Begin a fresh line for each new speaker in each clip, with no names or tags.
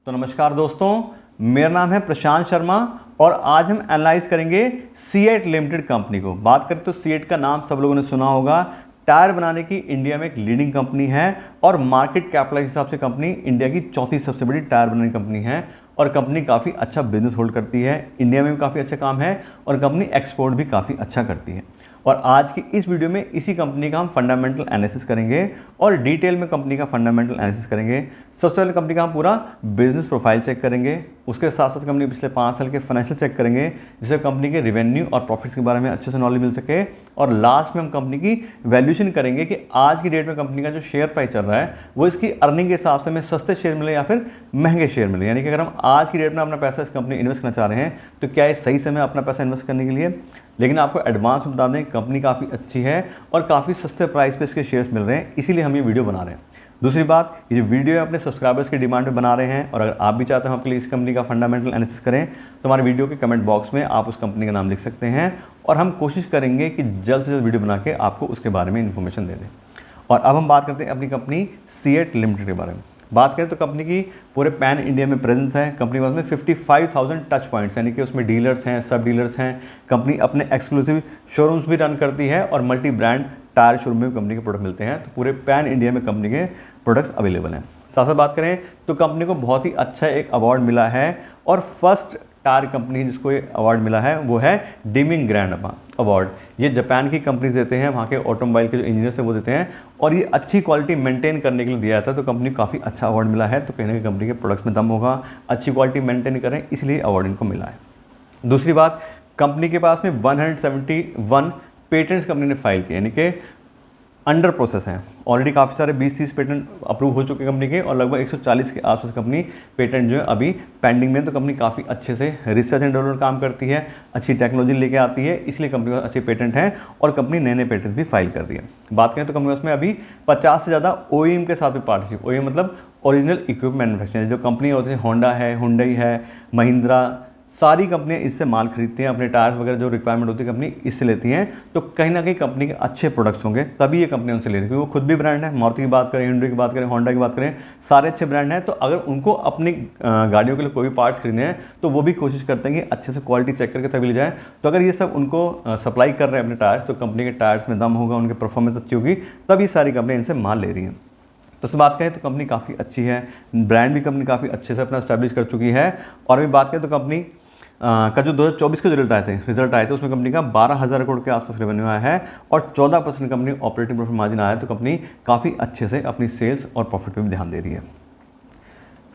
तो नमस्कार दोस्तों, मेरा नाम है प्रशांत शर्मा और आज हम एनालाइज करेंगे सीएट लिमिटेड कंपनी को। बात करें तो सीएट का नाम सब लोगों ने सुना होगा। टायर बनाने की इंडिया में एक लीडिंग कंपनी है और मार्केट कैपिटल के हिसाब से कंपनी इंडिया की चौथी सबसे बड़ी टायर बनाने की कंपनी है और कंपनी काफ़ी अच्छा बिजनेस होल्ड करती है। इंडिया में भी काफ़ी अच्छा काम है और कंपनी एक्सपोर्ट भी काफ़ी अच्छा करती है। और आज की इस वीडियो में इसी कंपनी का हम फंडामेंटल एनालिसिस करेंगे और डिटेल में कंपनी का फंडामेंटल एनालिसिस करेंगे। सबसे पहले कंपनी का हम पूरा बिजनेस प्रोफाइल चेक करेंगे, उसके साथ साथ कंपनी पिछले 5 साल के फाइनेंशियल चेक करेंगे जिससे कंपनी के रेवेन्यू और प्रॉफिट्स के बारे में अच्छे से नॉलेज मिल सके। और लास्ट में हम कंपनी की वैल्यूएशन करेंगे कि आज की डेट में कंपनी का जो शेयर प्राइस चल रहा है वो इसकी अर्निंग के हिसाब से हमें सस्ते शेयर मिले या फिर महंगे शेयर मिले। यानी कि अगर हम आज की डेट में अपना पैसा इस कंपनी इन्वेस्ट करना चाह रहे हैं तो क्या ये सही समय अपना पैसा इन्वेस्ट करने के लिए। लेकिन आपको एडवांस में बता दें, कंपनी काफ़ी अच्छी है और काफ़ी सस्ते प्राइस पे इसके शेयर्स मिल रहे हैं, इसीलिए हम ये वीडियो बना रहे हैं। दूसरी बात, ये जो वीडियो है अपने सब्सक्राइबर्स की डिमांड पे बना रहे हैं और अगर आप भी चाहते हैं हम आपके लिए इस कंपनी का फंडामेंटल एनालिसिस करें तो हमारे वीडियो के कमेंट बॉक्स में आप उस कंपनी का नाम लिख सकते हैं और हम कोशिश करेंगे कि जल्द से जल्द वीडियो बना के आपको उसके बारे में इन्फॉर्मेशन दे दें। और अब हम बात करते हैं अपनी कंपनी सीएट लिमिटेड के बारे में। बात करें तो कंपनी की पूरे पैन इंडिया में प्रेजेंस है। कंपनी के पास में 55,000 टच पॉइंट्स यानी कि उसमें डीलर्स हैं, सब डीलर्स हैं। कंपनी अपने एक्सक्लूसिव शोरूम्स भी रन करती है और मल्टी ब्रांड टायर शोरूम में कंपनी के प्रोडक्ट मिलते हैं। तो पूरे पैन इंडिया में कंपनी के प्रोडक्ट्स अवेलेबल हैं। साथ साथ बात करें तो कंपनी को बहुत ही अच्छा एक अवार्ड मिला है और फर्स्ट टायर कंपनी जिसको ये अवार्ड मिला है वो है डीमिंग ग्रैंड अवार्ड। ये जापान की कंपनीज देते हैं, वहाँ के ऑटोमोबाइल के जो इंजीनियर्स हैं वो देते हैं और ये अच्छी क्वालिटी मेंटेन करने के लिए दिया जाता है। तो कंपनी को काफ़ी अच्छा अवार्ड मिला है। तो कहीं ना कहीं कंपनी के प्रोडक्ट्स में दम होगा, अच्छी क्वालिटी मेंटेन करें, इसलिए अवार्ड इनको मिला है। दूसरी बात, कंपनी के पास में 171 पेटेंट्स कंपनी ने फाइल किए यानी कि अंडर प्रोसेस हैं। ऑलरेडी काफ़ी सारे 20-30 पेटेंट अप्रूव हो चुके हैं कंपनी के और लगभग 140 के आसपास कंपनी पेटेंट जो है अभी पेंडिंग में। तो कंपनी काफ़ी अच्छे से रिसर्च एंड डेवलपमेंट काम करती है, अच्छी टेक्नोलॉजी लेके आती है, इसलिए कंपनी के पास अच्छे पेटेंट हैं और कंपनी नए नए पेटेंट भी फाइल कर रही है। बात करें तो कंपनी उसमें अभी 50 से ज़्यादा ओईएम के साथ भी पार्टनरशिप। ओईएम मतलब ओरिजिनल इक्विपमेंट मैन्युफैक्चरिंग, जो कंपनी होती है होंडा है, हुंडई है, महिंद्रा, सारी कंपनियां इससे माल खरीदती हैं। अपने टायर्स वगैरह जो रिक्वायरमेंट होती है कंपनी इससे लेती हैं। तो कहीं ना कहीं कंपनी के अच्छे प्रोडक्ट्स होंगे तभी ये कंपनी उनसे ले रही है, क्योंकि वो खुद भी ब्रांड है। मारुति की बात करें, हिंडई की बात करें, होंडा की बात करें, सारे अच्छे ब्रांड हैं। तो अगर उनको अपनी गाड़ियों के लिए कोई भी पार्ट्स खरीदने हैं तो वो भी कोशिश करते हैं कि अच्छे से क्वालिटी चेक करके तभी ले जाएँ। तो अगर ये सब उनको सप्लाई कर रहे हैं अपने टायर्स तो कंपनी के टायर्स में दम होगा, उनकी परफॉर्मेंस अच्छी होगी, तभी सारी कंपनी इनसे माल ले रही हैं। तो इस बात करें तो कंपनी काफ़ी अच्छी है, ब्रांड भी कंपनी काफ़ी अच्छे से अपना एस्टैब्लिश कर चुकी है। और अभी बात करें तो कंपनी का जो 2024 के रिजल्ट आए थे उसमें कंपनी का 12,000 करोड़ के आसपास रेवेन्यू आया है और 14% कंपनी ऑपरेटिंग प्रॉफिट मार्जिन आया है। तो कंपनी काफ़ी अच्छे से अपनी सेल्स और प्रॉफिट पे भी ध्यान दे रही है।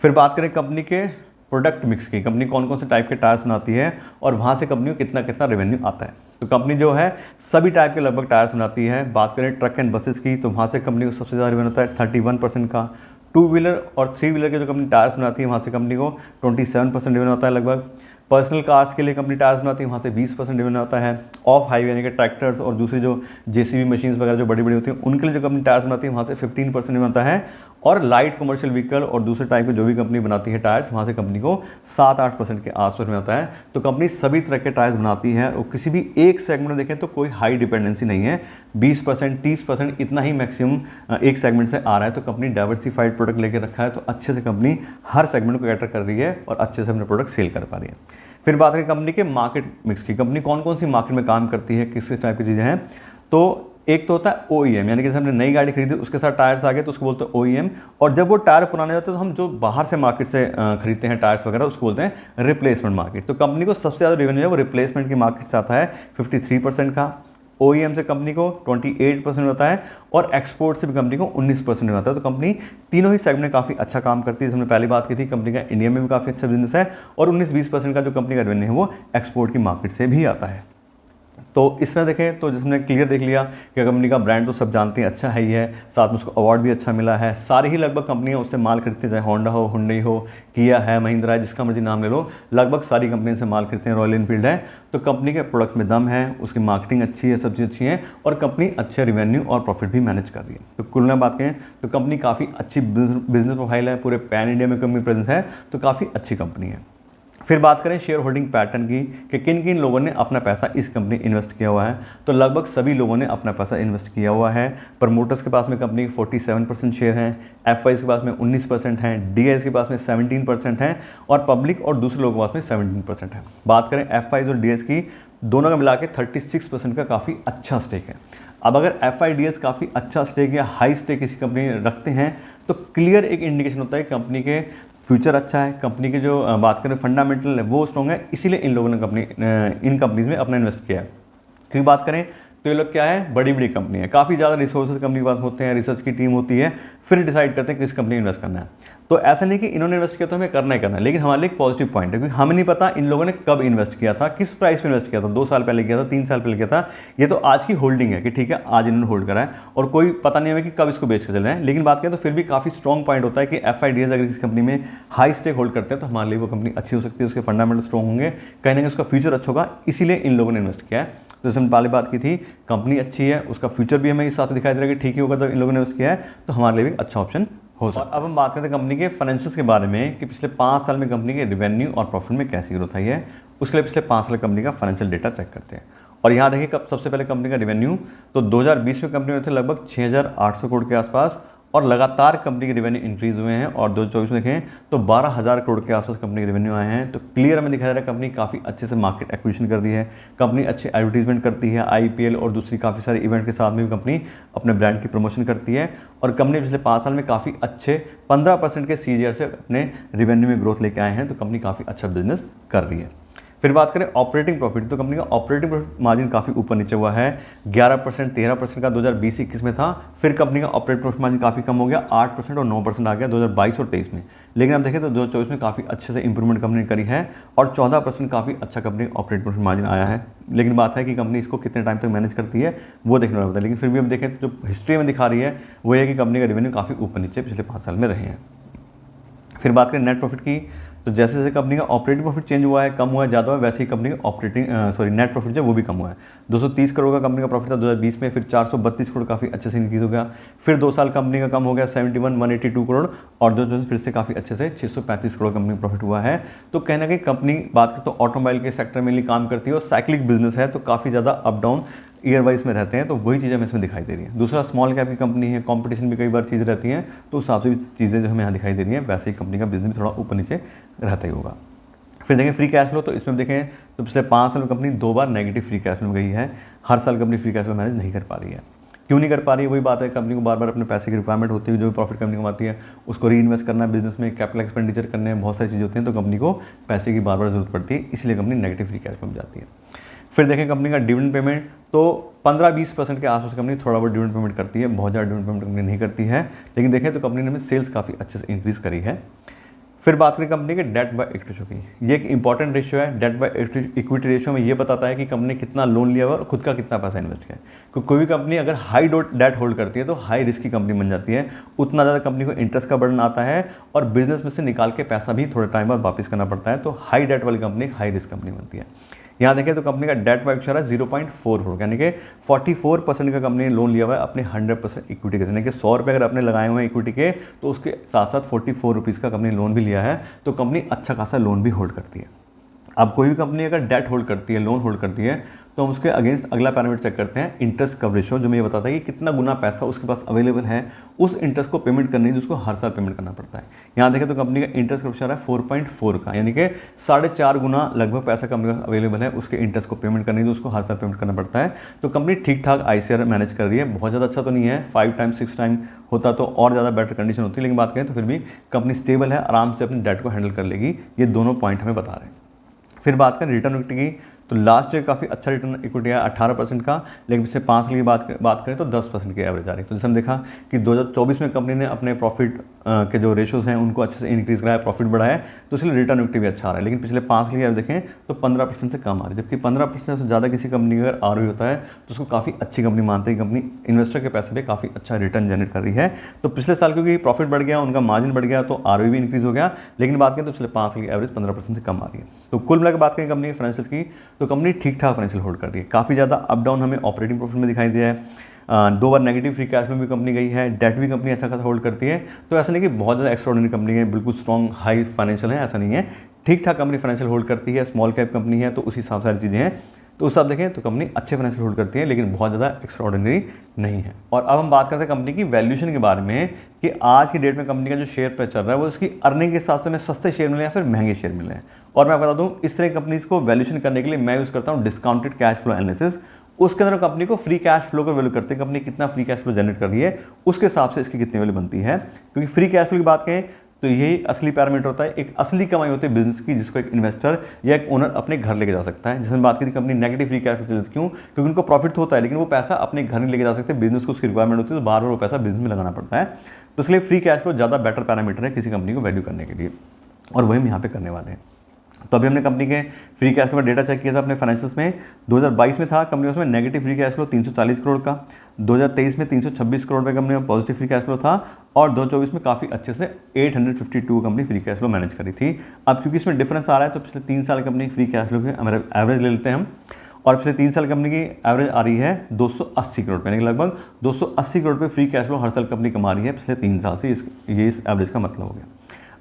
फिर बात करें कंपनी के प्रोडक्ट मिक्स की, कंपनी कौन कौन से टाइप के टायर्स बनाती है और वहाँ से कंपनी को कितना कितना रेवेन्यू आता है। तो कंपनी जो है सभी टाइप के लगभग टायर्स बनाती है। बात करें ट्रक एंड बसेस की तो वहाँ से कंपनी को सबसे ज़्यादा रेवेन्यू होता है 31% का। 2 व्हीलर और 3 व्हीलर के जो कंपनी टायर्स बनाती है वहाँ से कंपनी को 27% रेवेन्यू होता है लगभग। पर्सनल कार्स के लिए कंपनी टायर्स बनाती है, वहाँ से 20% रेवेन्यू आता है। ऑफ हाईवे यानी कि ट्रैक्टर्स और दूसरी जो जेसीबी मशीन्स वगैरह जो बड़ी बड़ी होती हैं उनके लिए जो कंपनी टायर्स बनाती है वहाँ से 15% रेवेन्यू आता है। और लाइट कमर्शियल व्हीकल और दूसरे टाइप के जो भी कंपनी बनाती है टायर्स वहाँ से कंपनी को 7-8% के आसपास में आता है। तो कंपनी सभी तरह के टायर्स बनाती है और किसी भी एक सेगमेंट में देखें तो कोई हाई डिपेंडेंसी नहीं है। 20% 30% इतना ही मैक्सिमम एक सेगमेंट से आ रहा है। तो कंपनी डाइवर्सिफाइड प्रोडक्ट लेकर रखा है, तो अच्छे से कंपनी हर सेगमेंट को कैटर कर रही है और अच्छे से अपने प्रोडक्ट सेल कर पा रही है। फिर बात करें कंपनी के मार्केट मिक्स की, कंपनी कौन कौन सी मार्केट में काम करती है, किस किस टाइप की चीज़ें हैं। तो एक तो होता है ओईएम, यानी कि जैसे हमने नई गाड़ी खरीदी उसके साथ टायर्स आ गए तो उसको बोलते हैं ओईएम। और जब वो टायर पुराने जाते हैं तो हम जो बाहर से मार्केट से खरीदते हैं टायर्स वगैरह उसको बोलते हैं रिप्लेसमेंट मार्केट। तो कंपनी को सबसे ज़्यादा रेवेन्यू है वो रिप्लेसमेंट की मार्केट से आता है 53% का। ओईएम से कंपनी को 28% होता है और एक्सपोर्ट से भी कंपनी को 19% होता है। तो कंपनी तीनों ही सेगमेंट में काफ़ी अच्छा काम करती है। जैसे हमने पहले बात की थी, कंपनी का इंडिया में भी काफ़ी अच्छा बिजनेस है और 19-20% का जो कंपनी का रेवेन्यू है वो एक्सपोर्ट की मार्केट से भी आता है। तो इस तरह देखें तो जिसने क्लियर देख लिया कि कंपनी का ब्रांड तो सब जानते हैं अच्छा है ही है, साथ में उसको अवार्ड भी अच्छा मिला है। सारी ही लगभग कंपनियां उससे माल खरीदती हैं, चाहे होंडा हो, हुंडई हो, किया है, महिंद्रा है, जिसका मर्जी नाम ले लो, लगभग सारी कंपनियां से माल खरीदते हैं। रॉयल एनफील्ड है। तो कंपनी के प्रोडक्ट में दम है, उसकी मार्केटिंग अच्छी है, सब चीज़ अच्छी है और कंपनी अच्छे रेवेन्यू और प्रॉफिट भी मैनेज कर रही है। तो कुल में बात करें तो कंपनी काफ़ी अच्छी बिजनेस प्रोफाइल है, पूरे पैन इंडिया में कंपनी प्रेजेंस है, तो काफ़ी अच्छी कंपनी है। फिर बात करें शेयर होल्डिंग पैटर्न की कि किन किन लोगों ने अपना पैसा इस कंपनी इन्वेस्ट किया हुआ है, तो लगभग सभी लोगों ने अपना पैसा इन्वेस्ट किया हुआ है। प्रमोटर्स के पास में कंपनी के 47% शेयर हैं, एफआईज के पास में 19% हैं, डीआईज के पास में 17% हैं और पब्लिक और दूसरे लोगों के पास में 17% है। बात करें एफआईज और डीएस की, दोनों का मिला के 36% का काफ़ी अच्छा स्टेक है। अब अगर एफआईडीएस काफ़ी अच्छा स्टेक या हाई स्टेक किसी कंपनी रखते हैं तो क्लियर एक इंडिकेशन होता है कंपनी के फ्यूचर अच्छा है, कंपनी के जो बात करें फंडामेंटल है वो स्ट्रॉन्ग है, इसीलिए इन लोगों ने इन कंपनीज में अपना इन्वेस्ट किया है। क्योंकि बात करें तो ये लोग क्या है, बड़ी बड़ी कंपनी है, काफ़ी ज़्यादा रिसोर्सेज कंपनी के पास होते हैं, रिसर्च की टीम होती है, फिर डिसाइड करते हैं किस कंपनी में इन्वेस्ट करना है। तो ऐसा नहीं कि इन्होंने इन्वेस्ट किया तो हमें करना ही करना है, लेकिन हमारे लिए एक पॉजिटिव पॉइंट है क्योंकि हमें नहीं पता इन लोगों ने कब इन्वेस्ट किया था, किस प्राइस पे इन्वेस्ट किया था, 2 साल पहले किया था, 3 साल पहले किया था। ये तो आज की होल्डिंग है कि ठीक है आज इन्होंने होल्ड करा है और कोई पता नहीं है कि कब इसको बेच के चले हैं। लेकिन बात करें तो फिर भी काफ़ी स्ट्रॉन्ग पॉइंट होता है कि एफआईडीएस अगर किसी कंपनी में हाई स्टेक होल्ड करते हैं तो हमारे लिए वो कंपनी अच्छी हो सकती है, उसके फंडामेंटल स्ट्रॉन्ग होंगे, कहीं ना कहीं उसका फ्यूचर अच्छा होगा, इसीलिए इन लोगों ने इन्वेस्ट किया है। तो जैसे हमने पहले बात की थी, कंपनी अच्छी है, उसका फ्यूचर भी हमें इस साथ दिखाई दे रहा है कि ठीक ही होगा, तो इन लोगों ने इन्वेस्ट किया है तो हमारे लिए भी अच्छा ऑप्शन हो सकता है। अब हम बात करते हैं कंपनी के फाइनेंशियल्स के बारे में कि पिछले 5 साल में कंपनी के रेवेन्यू और प्रॉफिट में कैसी ग्रोथ आई है। उसके लिए पिछले 5 साल कंपनी का फाइनेंशियल डेटा चेक करते हैं। और यहाँ देखिए कब सबसे पहले कंपनी का रेवेन्यू, तो 2020 में कंपनी में थे लगभग 6,800 करोड़ के आसपास और लगातार कंपनी के रेवेन्यू इंक्रीज हुए हैं और 2024 में देखें तो 12,000 करोड़ के आसपास कंपनी के रेवेन्यू आए हैं। तो क्लियर हमें दिखाई दे रहा है कंपनी काफ़ी अच्छे से मार्केट एक्विजिशन कर रही है, कंपनी अच्छी एडवर्टीजमेंट करती है, आईपीएल और दूसरी काफ़ी सारे इवेंट के साथ में भी कंपनी अपने ब्रांड की प्रमोशन करती है और कंपनी पिछले 5 साल में काफ़ी अच्छे 15% के सीजीआर से अपने रेवेन्यू में ग्रोथ लेके आए हैं। तो कंपनी काफ़ी अच्छा बिजनेस कर रही है। फिर बात करें ऑपरेटिंग प्रॉफिट, तो कंपनी का ऑपरेटिंग प्रॉफिट मार्जिन काफ़ी ऊपर नीचे हुआ है, 11% 13% का 2020-21 में था, फिर कंपनी का ऑपरेटिंग प्रॉफिट मार्जिन काफ़ी कम हो गया, 8% और 9% आ गया 2022 और 23 में। लेकिन आप देखें तो 2024 में काफ़ी अच्छे से इंप्रूवमेंट कंपनी ने करी है और 14% काफ़ी अच्छा कंपनी ऑपरेटिंग प्रॉफिट मार्जिन आया है। लेकिन बात है कि कंपनी इसको कितने टाइम तक मैनेज करती है वो देखने वाला होता है। लेकिन फिर भी हम देखें तो जो हिस्ट्री में दिखा रही है वो है कि कंपनी का रेवेन्यू काफ़ी ऊपर नीचे पिछले 5 साल में रहे हैं। फिर बात करें नेट प्रॉफिट की, तो जैसे जैसे कंपनी का ऑपरेटिंग प्रॉफिट चेंज हुआ है, कम हुआ है, ज़्यादा हुआ है, वैसे ही कंपनी का नेट प्रॉफिट जो वो भी कम हुआ है। 230 करोड़ का कंपनी का प्रॉफिट था 2020 में, फिर 432 करोड़ काफ़ी अच्छे से इंक्रीज हो गया। फिर 2 साल कंपनी का कम हो गया 182 करोड़ और जो फिर से काफ़ी अच्छे से 635 करोड़ कंपनी का प्रॉफिट हुआ है। तो कहीं ना कहीं कंपनी बात करें तो ऑटोमोबाइल के सेक्टर में ही काम करती है और साइक्लिक बिजनेस है, तो काफ़ी ज़्यादा अप डाउन ईयर वाइज में रहते हैं, तो वही चीज़ें हमें इसमें दिखाई दे रही हैं। दूसरा स्मॉल कैप की कंपनी है, कंपटीशन भी कई बार चीज़ रहती हैं, तो उस हिसाब से भी चीज़ें जो हमें यहाँ दिखाई दे रही हैं, वैसे ही कंपनी का बिजनेस भी थोड़ा ऊपर नीचे रहता ही होगा। फिर देखें फ्री कैश फ्लो, तो इसमें देखें तो पिछले 5 साल में कंपनी 2 बार नेगेटिव फ्री कैश फ्लो में गई है। हर साल company free cash flow manage नहीं कर पा रही है। क्यों नहीं कर पा रही है, वही बात है, कंपनी को बार बार अपने पैसे की रिक्वायरमेंट होती है, जो भी प्रॉफिट कंपनी कमाती है उसको री इन्वेस्ट करना है, बिजनेस में कैपिटल एक्सपेंडिचर करने हैं, बहुत सारी चीज़ें होती हैं, तो कंपनी को पैसे की बार बार जरूरत पड़ती है, इसलिए company negative free cash flow में जाती है। फिर देखें कंपनी का डिविडेंड पेमेंट, तो 15-20% के आसपास कंपनी थोड़ा बहुत डिविडेंड पेमेंट करती है, बहुत ज़्यादा डिविडेंड पेमेंट कंपनी नहीं करती है। लेकिन देखें तो कंपनी ने सेल्स काफ़ी अच्छे से इंक्रीज़ करी है। फिर बात करें कंपनी के डेट बाय इक्विटी रेशियो की, ये एक इंपॉर्टेंट रेशियो है। डेट बाय इक्विटी रेशियो में ये बताता है कि कंपनी ने कितना लोन लिया हुआ और खुद का कितना पैसा इन्वेस्ट किया है। क्योंकि कोई भी कंपनी अगर हाई डेट होल्ड करती है तो हाई रिस्क की कंपनी बन जाती है, उतना ज़्यादा कंपनी को इंटरेस्ट का बर्डन आता है और बिजनेस में से निकाल के पैसा भी थोड़े टाइम बाद वापस करना पड़ता है। तो हाई डेट वाली कंपनी हाई रिस्क कंपनी बनती है। यहाँ देखें तो कंपनी का डेट बाय इक्विटी 0.44, यानी कि 44% का कंपनी ने लोन लिया हुआ है अपने 100% इक्विटी के, यानी कि 100 रुपये अगर आपने लगाए हुए हैं इक्विटी के तो उसके साथ साथ 44 रुपीज़ का कंपनी लोन भी लिया है। तो कंपनी अच्छा खासा लोन भी होल्ड करती है। अब कोई भी कंपनी अगर डेट होल्ड करती है, लोन होल्ड करती है, तो हम उसके अगेंस्ट अगला पैरामीटर चेक करते हैं इंटरेस्ट कवरेज रेशियो, जो मुझे बताता है कि कितना गुना पैसा उसके पास अवेलेबल है उस इंटरेस्ट को पेमेंट करने की, जिसको हर साल पेमेंट करना पड़ता है। यहाँ देखें तो कंपनी का इंटरेस्ट कवरेज है 4.4 का, यानी कि 4.5 गुना लगभग पैसा कंपनी का अवेलेबल है उसके इंटरेस्ट को पेमेंट करने की, उसको हर साल पेमेंट करना पड़ता है। तो कंपनी ठीक ठाक ICR मैनेज कर रही है, बहुत ज़्यादा अच्छा तो नहीं है, 5 टाइम 6 टाइम होता तो और ज़्यादा बेटर कंडीशन होती है, लेकिन बात करें तो फिर भी कंपनी स्टेबल है, आराम से अपने डेट को हैंडल कर लेगी। ये दोनों पॉइंट हमें बता रहे हैं। फिर बात करें रिटर्न इक्विटी की, तो लास्ट ईयर काफ़ी अच्छा रिटर्न इक्विटी है 18% का, लेकिन पिछले 5 साल की बात करें तो 10% की एवरेज आ रही है। तो जैसे हम देखा कि 2024 में कंपनी ने अपने प्रॉफिट के जो रेशियोज हैं उनको अच्छे से इंक्रीज़ कराया, प्रॉफिट बढ़ाया, तो इसलिए रिटर्न इक्विटी भी अच्छा आ रहा है। लेकिन पिछले 5 साल की अगर देखें तो 15% से कम आ रही है, जबकि 15% से ज़्यादा किसी कंपनी का अगर ROE होता है तो उसको काफ़ी अच्छी कंपनी मानते हैं, कंपनी इन्वेस्टर के पैसे पे काफ़ी अच्छा रिटर्न जनरेट कर रही है। तो पिछले साल क्योंकि प्रॉफिट बढ़ गया, उनका मार्जिन बढ़ गया, तो ROE भी इंक्रीज़ हो गया, लेकिन बात करें तो पिछले 5 साल की एवरेज 15% से कम आ रही है। तो कुल मिलाकर बात करें कंपनी की फाइनेंशियल की, तो कंपनी ठीक ठाक फाइनेंशियल होल्ड कर रही है। काफ़ी ज़्यादा अप डाउन हमें ऑपरेटिंग प्रॉफिट में दिखाई दिया है, 2 बार नेगेटिव फ्री कैश में भी कंपनी गई है, डेट भी कंपनी अच्छा खासा होल्ड करती है। तो ऐसा नहीं कि बहुत ज़्यादा एक्स्ट्राऑर्डिनरी कंपनी है, बिल्कुल स्ट्रॉन्ग हाई फाइनेंशियल है, ऐसा नहीं है, ठीक ठाक कंपनी फाइनेंशियल होल्ड करती है, स्मॉल कैप कंपनी है, तो उसी हिसाब से सारी चीज़ें हैं। तो उस हिसाब देखें तो कंपनी अच्छे फाइनेंशियल होल्ड करती है, लेकिन बहुत ज़्यादा एक्स्ट्राऑर्डिनरी नहीं है। और अब हम बात करते हैं कंपनी की वैल्यूएशन के बारे में कि आज की डेट में कंपनी का जो शेयर प्राइस चल रहा है वो उसकी अर्निंग के हिसाब से हमें सस्ते शेयर मिले या फिर महंगे शेयर मिले हैं। और मैं बता दूं, इस तरह की कंपनीज को वैल्यूएशन करने के लिए मैं यूज़ करता हूँ डिस्काउंटेड कैश फ्लो एनालिसिस। उसके अंदर कंपनी को फ्री कैश फ्लो का वैल्यू करते हैं, कंपनी कितना फ्री कैश फ्लो जनरेट कर रही है उसके हिसाब से इसकी कितनी वैल्यू बनती है। क्योंकि फ्री कैश फ्लो की बात करें तो यही असली पैरामीटर होता है, एक असली कमाई होती है बिजनेस की, जिसको एक इन्वेस्टर या एक ओनर अपने घर लेके जा सकता है। जिसमें बात की थी company negative free cash flow चलती है, क्यों? क्योंकि उनको प्रॉफिट होता है लेकिन वो पैसा अपने घर नहीं लेके जा सकते, बिजनेस को उसकी रिक्वायरमेंट होती है, तो बार बार वो पैसा बिजनेस में लगाना पड़ता है। तो इसलिए फ्री कैश फ्लो ज़्यादा बेटर पैरामीटर है किसी कंपनी को वैल्यू करने के लिए, और वही हम यहाँ पे करने वाले हैं। तो अभी हमने कंपनी के फ्री कैश फ्लो का डेटा चेक किया था अपने फाइनेंशियल्स में। 2022 में था कंपनी उसमें negative free cash flow 340 crore का, 2023 में 326 करोड़ रुपये कंपनी में पॉजिटिव फ्री कैश फ्लो था, और 2024 में काफ़ी अच्छे से 852 company free cash flow manage करी थी। अब क्योंकि इसमें डिफरेंस आ रहा है तो पिछले 3 साल कंपनी फ्री कैश फ्लो की हमारे एवरेज ले लेते हैं हम, और पिछले 3 साल कंपनी की एवरेज आ रही है 280 करोड़ यानी कि लगभग 280 करोड़ रुपये फ्री कैश फ्लो हर साल कंपनी कमा रही है पिछले 3 साल से। ये इस एवरेज का मतलब हो गया।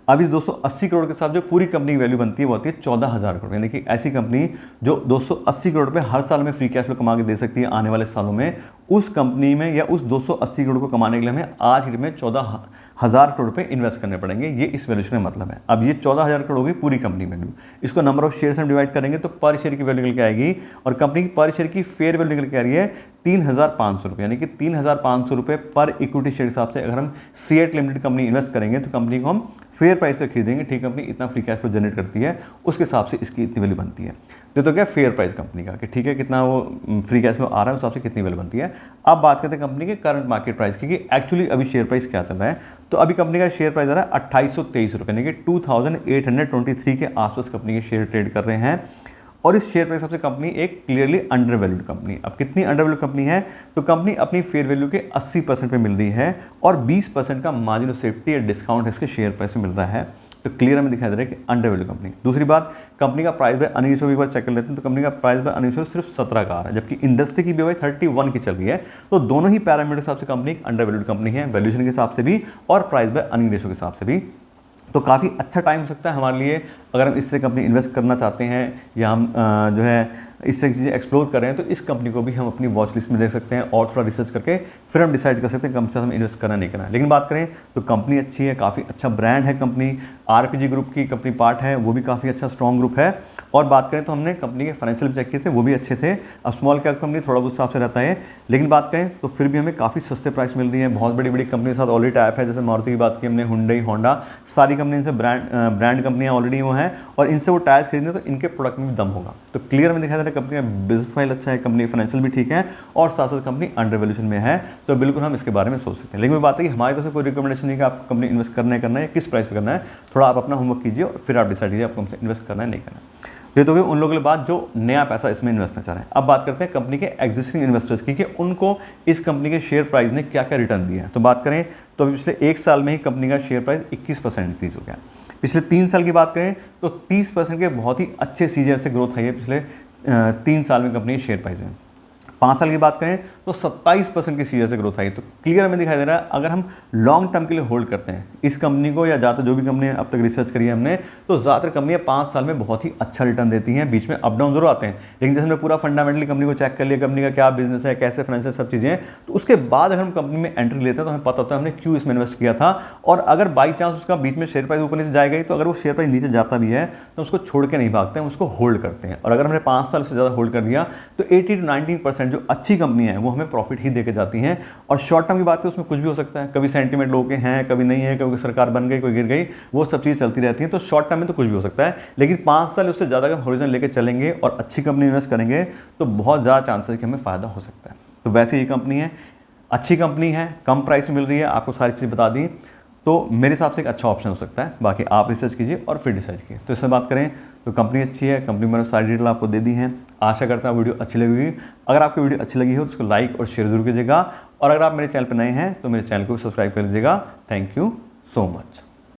अब इस 280 करोड़ के साथ जो पूरी कंपनी की वैल्यू बनती है वो होती है 14,000 करोड़, यानी कि ऐसी कंपनी जो 280 करोड़ रुपये हर साल में फ्री कैश फ्लो कमा के दे सकती है आने वाले सालों में, उस कंपनी में या उस 280 करोड़ को कमाने के लिए हमें आज की डेट में 14,000 करोड़ रुपये इन्वेस्ट करने पड़ेंगे। ये इस वैल्यूशन का मतलब है। अब ये 14,000 करोड़ होगी पूरी कंपनी वैल्यू, इसको नंबर ऑफ शेयर से हम डिवाइड करेंगे तो पर शेयर की वैल्यू निकल के आएगी, और कंपनी की पर शेयर की फेयर वैल्यू निकल के आ रही है 3,500 रुपये, यानी कि 3,500 रुपये पर इक्विटी शेयर के हिसाब से अगर हम सीएट लिमिटेड कंपनी इन्वेस्ट करेंगे तो कंपनी को हम फेयर प्राइस पे खरीदेंगे। ठीक, कंपनी इतना फ्री कैश फ्लो जनरेट करती है उसके हिसाब से इसकी इतनी वैल्यू बनती है। तो क्या फेयर प्राइस कंपनी का कि ठीक है कितना वो फ्री कैश फ्लो आ रहा है उस हिसाब से कितनी वैल्यू बनती है। अब बात करते हैं कंपनी के करंट मार्केट प्राइस की कि एक्चुअली अभी शेयर प्राइस क्या चल रहा है। तो अभी कंपनी का शेयर प्राइस आ रहा है 2823 रुपये, यानी कि 2823 के आसपास कंपनी के शेयर ट्रेड कर रहे हैं, और इस शेयर प्राइस सबसे कंपनी एक क्लियरली अंडर वैल्यूड कंपनी। अब कितनी अंडर वैल्यूड कंपनी है? तो कंपनी अपनी फेयर वैल्यू के 80% पे मिल रही है, और 20% का मार्जिन ऑफ सेफ्टी या डिस्काउंट इसके शेयर प्राइस में मिल रहा है। तो क्लियर हमें दिखाई दे रहा है कि अंडर वैल्यू कंपनी। दूसरी बात, कंपनी का प्राइस बाय अर्निंग रेशियो भी एक बार चेक कर लेते हैं। तो कंपनी का प्राइस बाय अर्निंग रेशियो सिर्फ 17 का आ रहा है, जबकि इंडस्ट्री की भी 31 की चल रही है। तो दोनों ही पैरामीटर के हिसाब से कंपनी एक अंडर वैल्यूड कंपनी है, वैल्यूएशन के हिसाब से भी और प्राइस बाय अर्निंग रेशियो के हिसाब से भी। तो काफ़ी अच्छा टाइम हो सकता है हमारे लिए अगर हम इससे कंपनी इन्वेस्ट करना चाहते हैं, या हम जो है इस तरह की चीज़ें एक्सप्लोर कर रहे हैं, तो इस कंपनी को भी हम अपनी वॉच लिस्ट में देख सकते हैं, और थोड़ा रिसर्च करके फिर हम डिसाइड कर सकते हैं कम से कम इन्वेस्ट करना नहीं करना। लेकिन बात करें तो कंपनी अच्छी है, काफ़ी अच्छा ब्रांड है कंपनी, आरपीजी ग्रुप की कंपनी पार्ट है, वो भी काफ़ी अच्छा स्ट्रॉन्ग ग्रुप है। और बात करें तो हमने कंपनी के फाइनेंशियल चेक किए थे, वो भी अच्छे थे। अब स्मॉल कैप कंपनी थोड़ा बहुत हिसाब से रहता है, लेकिन बात करें तो फिर भी हमें काफ़ी सस्ते प्राइस मिल रही है। बहुत बड़ी बड़ी कंपनी के साथ ऑलरेडी टाइप है, जैसे मारुति की बात की हमने, हुंडई, होंडा, सारी कंपनी इनसे ब्रांड कंपनियाँ ऑलरेडी वो हैं, और इनसे वो टायर्स खरीदें तो इनके प्रोडक्ट में भी दम होगा। तो क्लियर में दिखाई दे रहा है कंपनी का बिजनेस फाइल अच्छा है, कंपनी फाइनेंशियल भी ठीक है, और साथ साथ कंपनी अंडर वैल्यूएशन में है। तो बिल्कुल हम इसके बारे में सोच सकते हैं। लेकिन वो बात है कि हमारी तरफ से कोई रिकमेंडेशन नहीं कि आप कंपनी इन्वेस्ट करना है या किस प्राइस पे करना है। थोड़ा आप अपना होमवर्क कीजिए और फिर आप डिसाइड कीजिए आपको इन्वेस्ट करना है नहीं करना। ये तो उन लोगों के लिए बात जो नया पैसा इसमें इन्वेस्ट करना चाह रहे हैं। अब बात करते हैं कंपनी के एग्जिस्टिंग इन्वेस्टर्स की कि उनको इस कंपनी के शेयर प्राइस ने क्या क्या रिटर्न दिया है। तो बात करें तो अभी पिछले 1 साल में ही कंपनी का शेयर प्राइस 21% इंक्रीज हो गया। पिछले 3 साल की बात करें तो 30% के बहुत ही अच्छे सीजर से ग्रोथ आई है पिछले 3 साल में कंपनी के शेयर प्राइस में। 5 साल की बात करें तो 27% की सीजर से ग्रोथ आई। तो क्लियर हमें दिखाई दे रहा है अगर हम लॉन्ग टर्म के लिए होल्ड करते हैं इस कंपनी को, या ज़्यादातर जो भी कंपनी अब तक रिसर्च करी है हमने, तो ज़्यादातर कंपनियां 5 साल में बहुत ही अच्छा रिटर्न देती हैं। बीच में अप डाउन जरूर आते हैं, लेकिन जैसे हमने पूरा फंडामेंटली कंपनी को चेक कर लिया, कंपनी का क्या बिजनेस है, कैसे फाइनेंशियल सब चीज़ें, तो उसके बाद अगर हम कंपनी में एंट्री लेते हैं तो हमें पता होता है हमने क्यों इसमें इन्वेस्ट किया था। और अगर बाई चांस उसका बीच में शेयर प्राइस ऊपर नीचे जाएगा, तो अगर वो शेयर प्राइस नीचे जाता भी है तो उसको छोड़ के नहीं भागते हैं, उसको होल्ड करते हैं। और अगर हमने 5 साल से ज़्यादा होल्ड कर दिया तो 80 to 19% जो अच्छी कंपनी है वो हमें प्रॉफिट ही देके जाती हैं। और शॉर्ट टर्म की बात है उसमें कुछ भी हो सकता है, कभी सेंटीमेंट लोगों के हैं, कभी नहीं है, कभी सरकार बन गई, कोई गिर गई, वो सब चीज़ चलती रहती हैं। तो शॉर्ट टर्म में तो कुछ भी हो सकता है, लेकिन 5 साल उससे ज़्यादा अगर होरिजन लेके चलेंगे और अच्छी कंपनी इन्वेस्ट करेंगे तो बहुत ज़्यादा चांसेस है कि हमें फ़ायदा हो सकता है। तो वैसे ये कंपनी है, अच्छी कंपनी है, कम प्राइस में मिल रही है, आपको सारी चीज़ बता दी, तो मेरे हिसाब से एक अच्छा ऑप्शन हो सकता है। बाकी आप रिसर्च कीजिए और फिर डिसाइड कीजिए। तो इससे बात करें तो कंपनी अच्छी है, कंपनी मैंने सारी डिटेल आपको दे दी हैं। आशा करता हूँ वीडियो अच्छी लगी होगी। अगर आपको वीडियो अच्छी लगी हो तो उसको लाइक और शेयर जरूर कीजिएगा, और अगर आप मेरे चैनल पर नए हैं तो मेरे चैनल को सब्सक्राइब कर लीजिएगा। Thank you so much.